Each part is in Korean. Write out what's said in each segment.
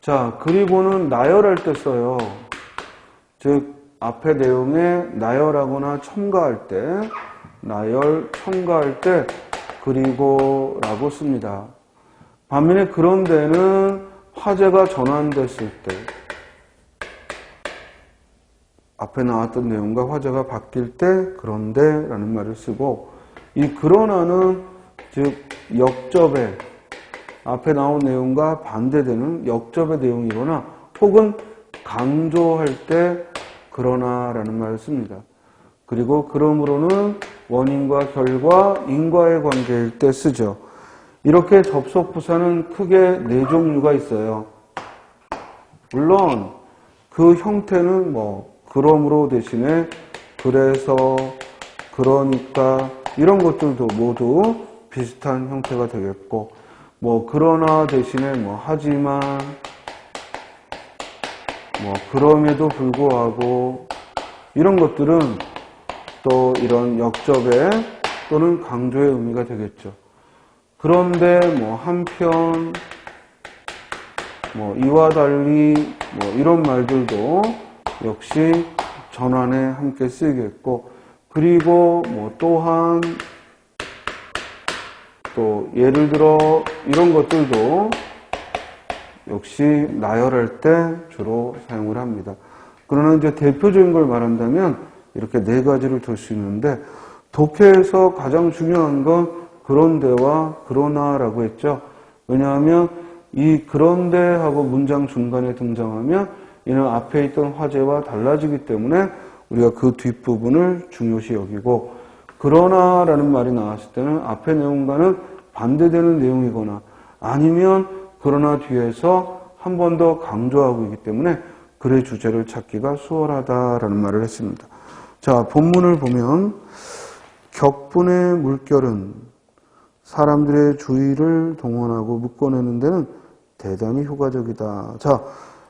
자, 그리고는 나열할 때 써요. 즉 앞에 내용에 나열하거나 첨가할 때, 나열, 첨가할 때 그리고 라고 씁니다. 반면에 그런 데는 화제가 전환됐을 때, 앞에 나왔던 내용과 화제가 바뀔 때 그런데 라는 말을 쓰고, 이 그러나는 즉 역접에 앞에 나온 내용과 반대되는 역접의 내용이거나 혹은 강조할 때 그러나 라는 말을 씁니다. 그리고 그러므로는 원인과 결과, 인과의 관계일 때 쓰죠. 이렇게 접속부사는 크게 4종류가 있어요. 물론 그 형태는 그러므로 대신에 그래서, 그러니까 이런 것들도 모두 비슷한 형태가 되겠고, 그러나 대신에 하지만, 그럼에도 불구하고 이런 것들은 또 이런 역접의 또는 강조의 의미가 되겠죠. 그런데 한편 이와 달리 이런 말들도 역시 전환에 함께 쓰이겠고, 그리고 또한 또 예를 들어 이런 것들도 역시 나열할 때 주로 사용을 합니다. 그러나 이제 대표적인 걸 말한다면 이렇게 4가지를 들 수 있는데, 독해에서 가장 중요한 건 그런데와 그러나라고 했죠. 왜냐하면 이 그런데 하고 문장 중간에 등장하면 이는 앞에 있던 화제와 달라지기 때문에 우리가 그 뒷부분을 중요시 여기고, 그러나라는 말이 나왔을 때는 앞의 내용과는 반대되는 내용이거나 아니면 그러나 뒤에서 한 번 더 강조하고 있기 때문에 글의 주제를 찾기가 수월하다라는 말을 했습니다. 자, 본문을 보면 격분의 물결은 사람들의 주의를 동원하고 묶어내는 데는 대단히 효과적이다. 자,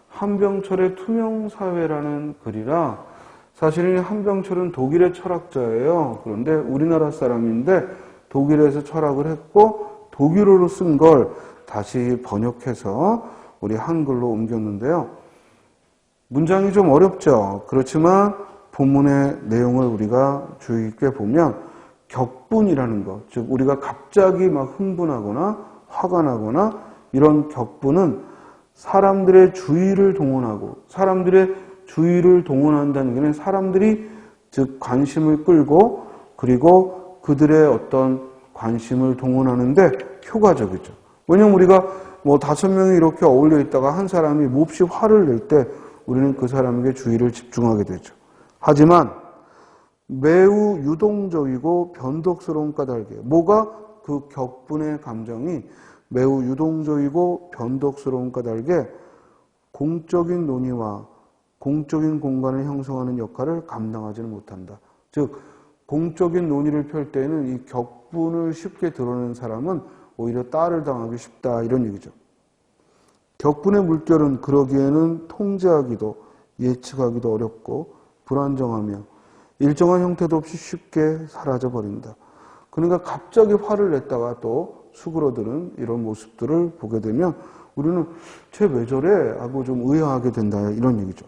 한병철의 투명사회라는 글이라, 사실은 한병철은 독일의 철학자예요. 그런데 우리나라 사람인데 독일에서 철학을 했고 독일어로 쓴 걸 다시 번역해서 우리 한글로 옮겼는데요. 문장이 좀 어렵죠. 그렇지만 본문의 내용을 우리가 주의 깊게 보면 격분이라는 것, 즉 우리가 갑자기 막 흥분하거나 화가 나거나 이런 격분은 사람들의 주의를 동원하고, 사람들의 주의를 동원한다는 것은 사람들이 즉 관심을 끌고 그리고 그들의 어떤 관심을 동원하는데 효과적이죠. 왜냐하면 우리가 5명이 이렇게 어울려 있다가 한 사람이 몹시 화를 낼 때 우리는 그 사람에게 주의를 집중하게 되죠. 하지만 매우 유동적이고 변덕스러운 까닭에, 뭐가 그 격분의 감정이 매우 유동적이고 변덕스러운 까닭에 공적인 논의와 공적인 공간을 형성하는 역할을 감당하지는 못한다. 즉 공적인 논의를 펼 때에는 이 격분을 쉽게 드러내는 사람은 오히려 따를 당하기 쉽다, 이런 얘기죠. 격분의 물결은 그러기에는 통제하기도 예측하기도 어렵고 불안정하며 일정한 형태도 없이 쉽게 사라져버린다. 그러니까 갑자기 화를 냈다가 또 수그러드는 이런 모습들을 보게 되면 우리는 쟤 왜 저래? 하고 좀 의아하게 된다, 이런 얘기죠.